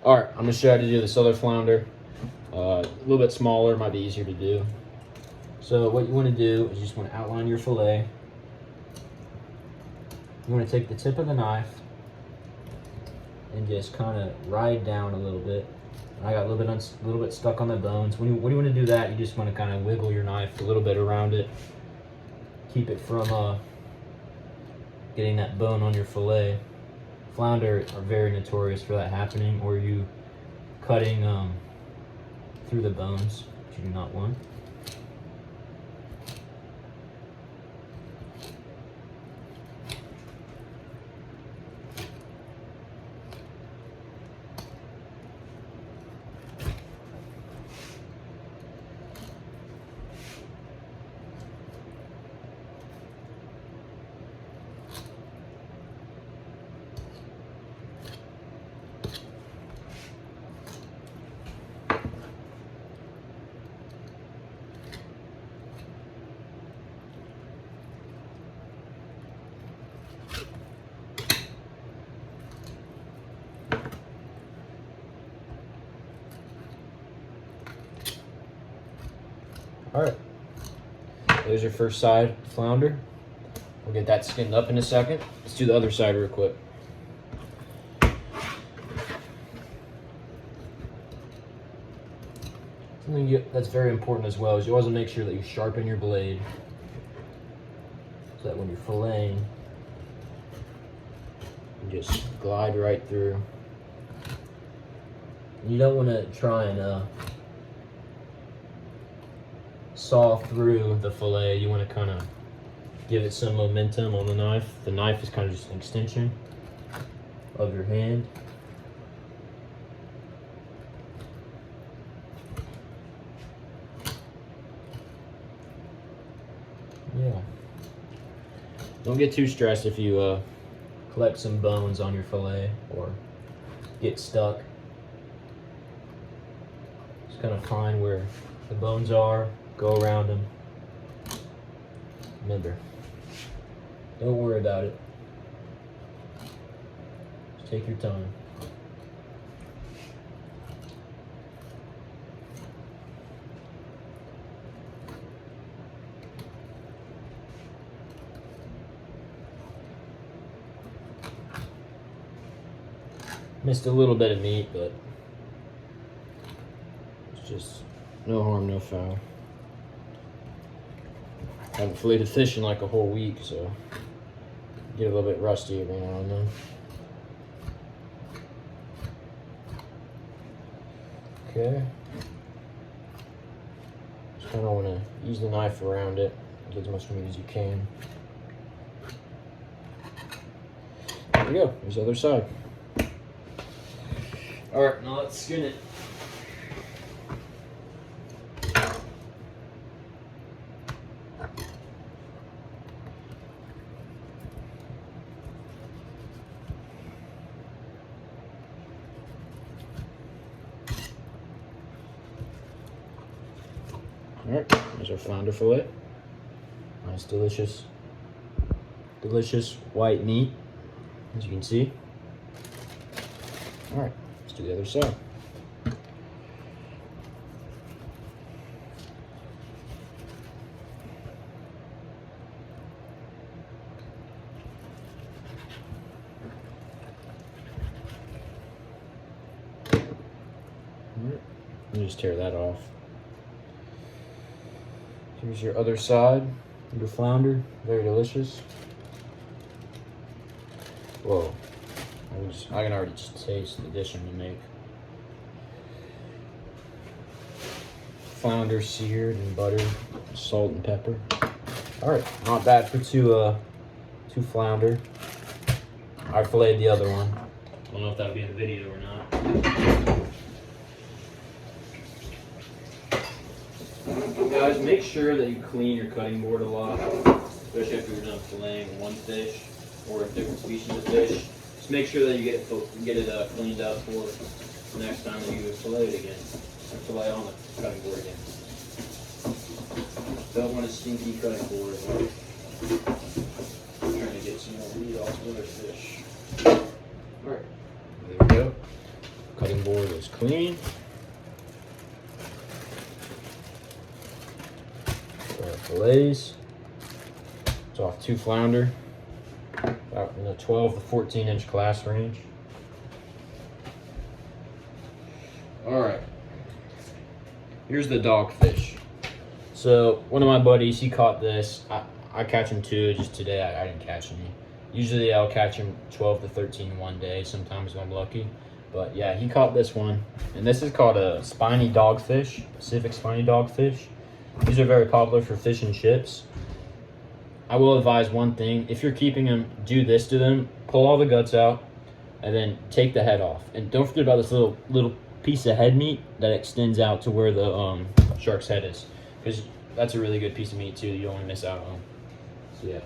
All right, I'm gonna show you how to do this other flounder. A little bit smaller, might be easier to do. So what you want to do is you just want to outline your fillet. You want to take the tip of the knife and just kind of ride down a little bit. I got a little bit stuck on the bones. When you want to do that, you just want to kind of wiggle your knife a little bit around it. Keep it from getting that bone on your fillet. Flounder are very notorious for that happening, or you cutting through the bones, which you do not want. All right, there's your first side flounder. We'll get that skinned up in a second. Let's do the other side real quick. Something that's very important as well is you always make sure that you sharpen your blade so that when you're filleting, you just glide right through. You don't want to try and saw through the fillet. You want to kind of give it some momentum on the knife. The knife is kind of just an extension of your hand. Yeah. Don't get too stressed if you collect some bones on your fillet or get stuck. Just kind of find where the bones are. Go around them. Remember, don't worry about it. Just take your time. Missed a little bit of meat, but it's just no harm, no foul. Haven't filleted fish in like a whole week, so get a little bit rusty every now and then. Okay. Just kind of want to use the knife around it, get as much meat as you can. There we go. There's the other side. All right, now let's skin it. All right, there's our flounder fillet. Nice, delicious white meat, as you can see. All right, let's do the other side. All right, let me just tear that off. Here's your other side, your flounder, very delicious. Whoa, I can already just taste the dish I'm gonna make. Flounder seared and buttered, salt and pepper. All right, not bad for two flounder. I filleted the other one. I don't know if that'll be in the video or not. Guys, make sure that you clean your cutting board a lot, especially if you're done filleting one fish or a different species of fish. Just make sure that you get it cleaned up for the next time that you fillet it again, or fillet on the cutting board again. Don't want a stinky cutting board. I'm trying to get some more meat off the other fish. All right, there we go. cutting board is clean. For our fillets, it's off 2 flounder, about in the 12 to 14 inch class range. All right, here's the dogfish. So one of my buddies, he caught this. I catch him too, just today I didn't catch any. Usually I'll catch him 12 to 13 one day, sometimes when I'm lucky. But yeah, he caught this one. And this is called a spiny dogfish, Pacific spiny dogfish. These are very popular for fish and chips. I will advise one thing, if you're keeping them, do this to them, pull all the guts out, and then take the head off. And don't forget about this little piece of head meat that extends out to where the shark's head is. Because that's a really good piece of meat too, you don't want to miss out on. So yeah.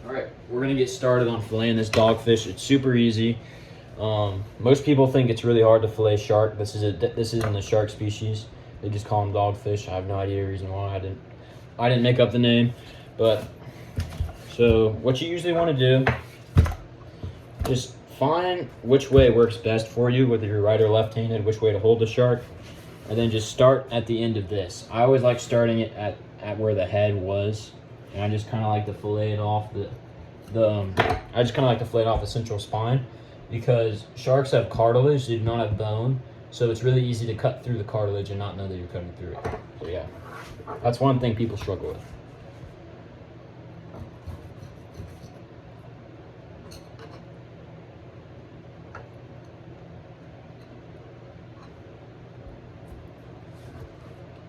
All right, we're gonna get started on filleting this dogfish. It's super easy. Most people think it's really hard to fillet shark. This isn't a shark species. They just call them dogfish. I have no idea the reason why. I didn't make up the name. But so what you usually want to do, just find which way works best for you, whether you're right or left-handed, which way to hold the shark, and then just start at the end of this. I always like starting it at where the head was, and I just kind of like to fillet it off the central spine, because sharks have cartilage, they do not have bone, so it's really easy to cut through the cartilage and not know that you're cutting through it. So yeah, that's one thing people struggle with.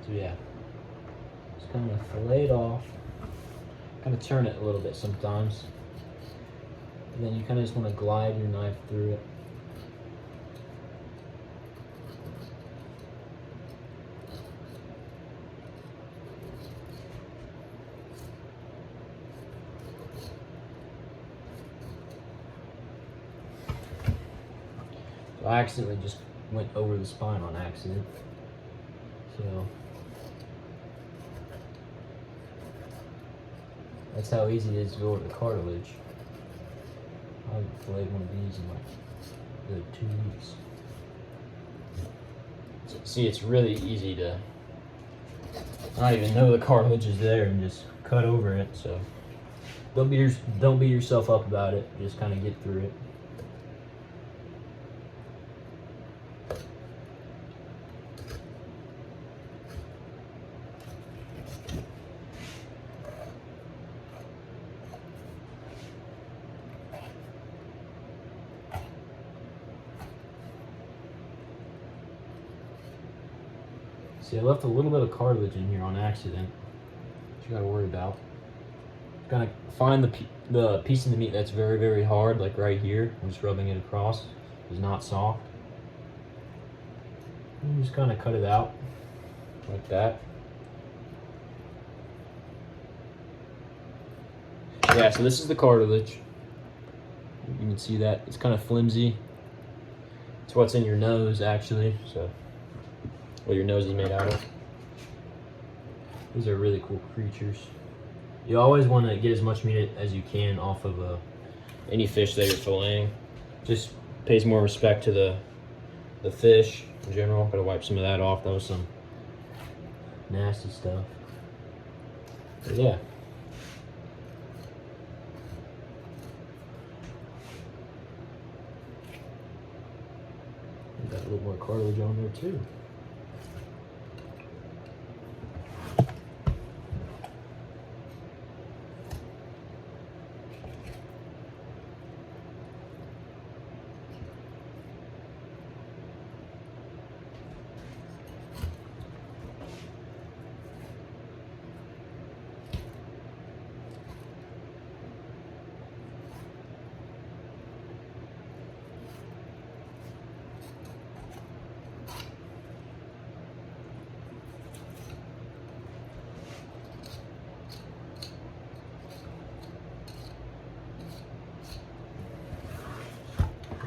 So yeah, just kind of fillet it off, kind of turn it a little bit sometimes, and then you kind of just want to glide your knife through it. So I accidentally just went over the spine on accident. So that's how easy it is to go over the cartilage. I haven't filleted one of these in like a good 2 weeks. So, see, it's really easy to not even know the cartilage is there and just cut over it. So don't beat yourself up about it. Just kind of get through it. See, I left a little bit of cartilage in here on accident, which you gotta worry about. Gotta find the piece of the meat that's very, very hard, like right here. I'm just rubbing it across. It's not soft. And just kind of cut it out like that. Yeah, so this is the cartilage. You can see that it's kind of flimsy. It's what's in your nose, actually. So, what your nose is made out of. These are really cool creatures. You always want to get as much meat as you can off of any fish that you're filleting. Just pays more respect to the fish in general. Gotta wipe some of that off. That was some nasty stuff. But yeah. Got a little more cartilage on there too.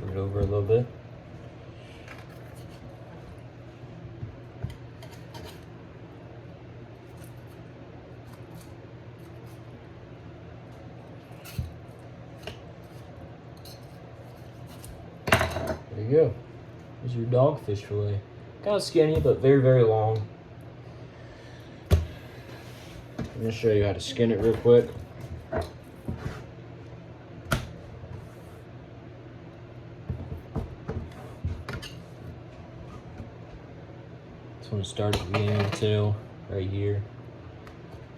It over a little bit. There you go. There's your dogfish fillet. Kind of skinny, but very, very long. I'm gonna show you how to skin it real quick. This one starts at the beginning of the tail, right here.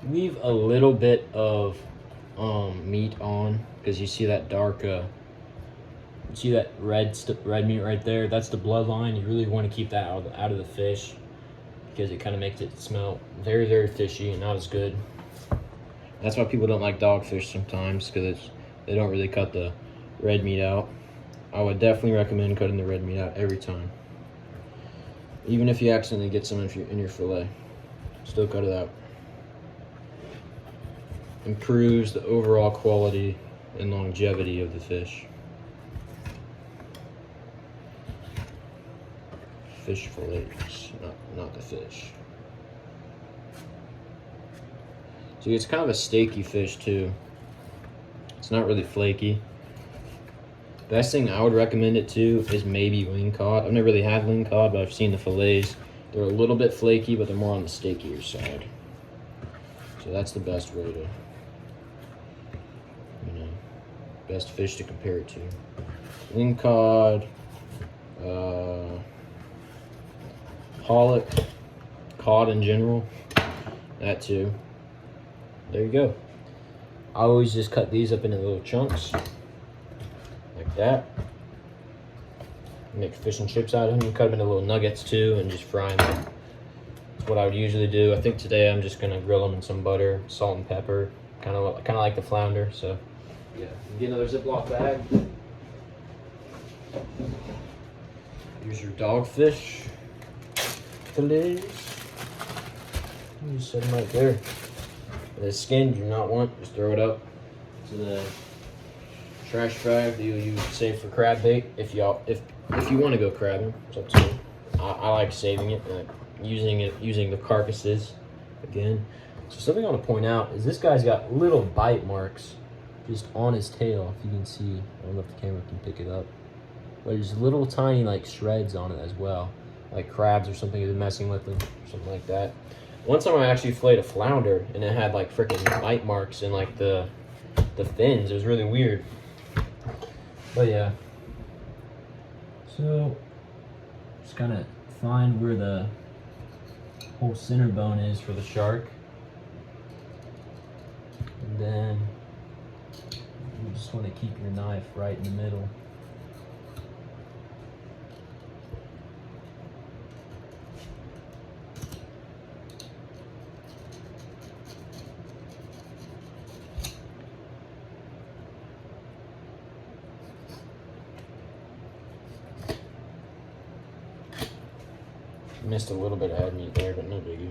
Leave a little bit of meat on, because you see that dark, you see that red meat right there? That's the bloodline. You really want to keep that out of the fish, because it kind of makes it smell very, very fishy and not as good. That's why people don't like dogfish sometimes, because they don't really cut the red meat out. I would definitely recommend cutting the red meat out every time. Even if you accidentally get some in your fillet, still cut it out. Improves the overall quality and longevity of the fish. Fish fillets, not the fish. So it's kind of a steaky fish too. It's not really flaky. Best thing I would recommend it to is maybe wing cod. I've never really had wing cod, but I've seen the fillets. They're a little bit flaky, but they're more on the steakier side. So that's the best way to, best fish to compare it to. Wing cod, pollock, cod in general, that too. There you go. I always just cut these up into little chunks, like that. Make fish and chips out of them. Cut them into little nuggets too, and just fry them. That's what I would usually do. I think today I'm just gonna grill them in some butter, salt and pepper, kind of like the flounder. So yeah, get another Ziploc bag. Here's your dogfish fillets. You just set them right there. The skin you do not want, just throw it up to the trash bag that you save for crab bait. If you want to go crabbing, it's up to you. I like saving it, using the carcasses again. So something I want to point out is this guy's got little bite marks just on his tail. If you can see, I don't know if the camera can pick it up, but there's little tiny like shreds on it as well, like crabs or something you've been messing with them, or something like that. One time I actually filleted a flounder and it had like freaking bite marks in like the fins. It was really weird. But yeah. So just kind of find where the whole center bone is for the shark. And then you just want to keep your knife right in the middle. Missed a little bit of head meat there, but no biggie.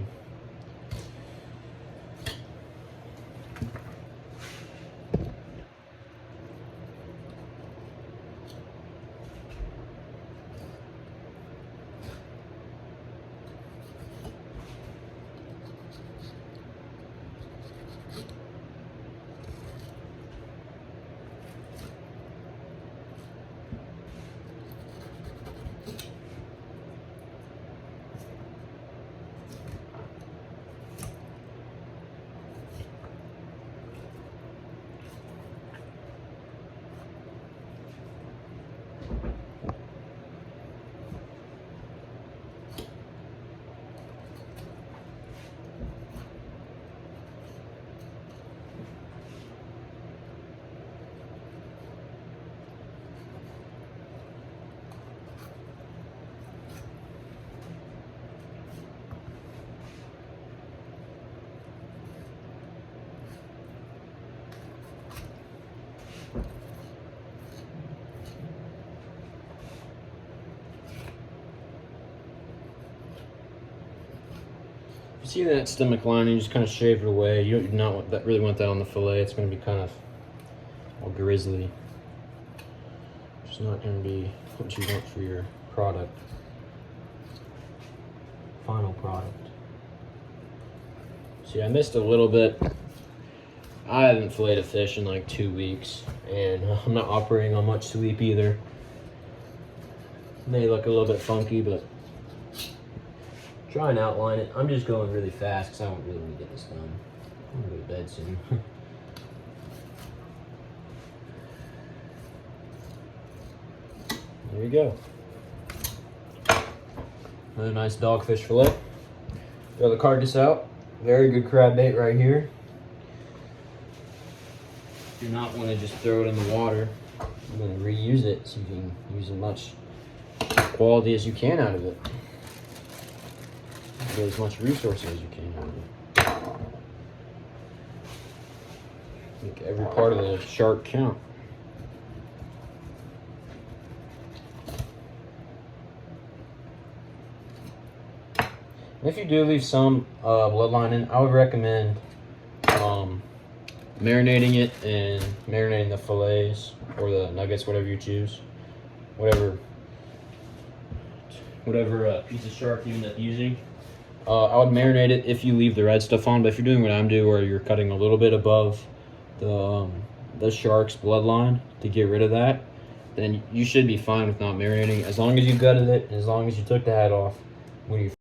See that stomach lining, just kind of shave it away. You do not really want that on the fillet. It's going to be kind of all grizzly. It's not going to be what you want for your product. Final product. See, I missed a little bit. I haven't filleted a fish in like 2 weeks, and I'm not operating on much sleep either. May look a little bit funky, but try and outline it. I'm just going really fast because I don't really want to get this done. I'm gonna go to bed soon. There you go. Another nice dogfish fillet. Throw the carcass out. Very good crab bait right here. You do not want to just throw it in the water. You're going to reuse it so you can use as much quality as you can out of it. Get as much resources as you can out of it. Make every part of the shark count. If you do leave some bloodline in, I would recommend marinating it and marinating the fillets or the nuggets, whatever you choose, whatever piece of shark you end up using. I would marinate it if you leave the red stuff on, but if you're doing what I'm doing, where you're cutting a little bit above the shark's bloodline to get rid of that, then you should be fine with not marinating, as long as you gutted it and as long as you took the head off when you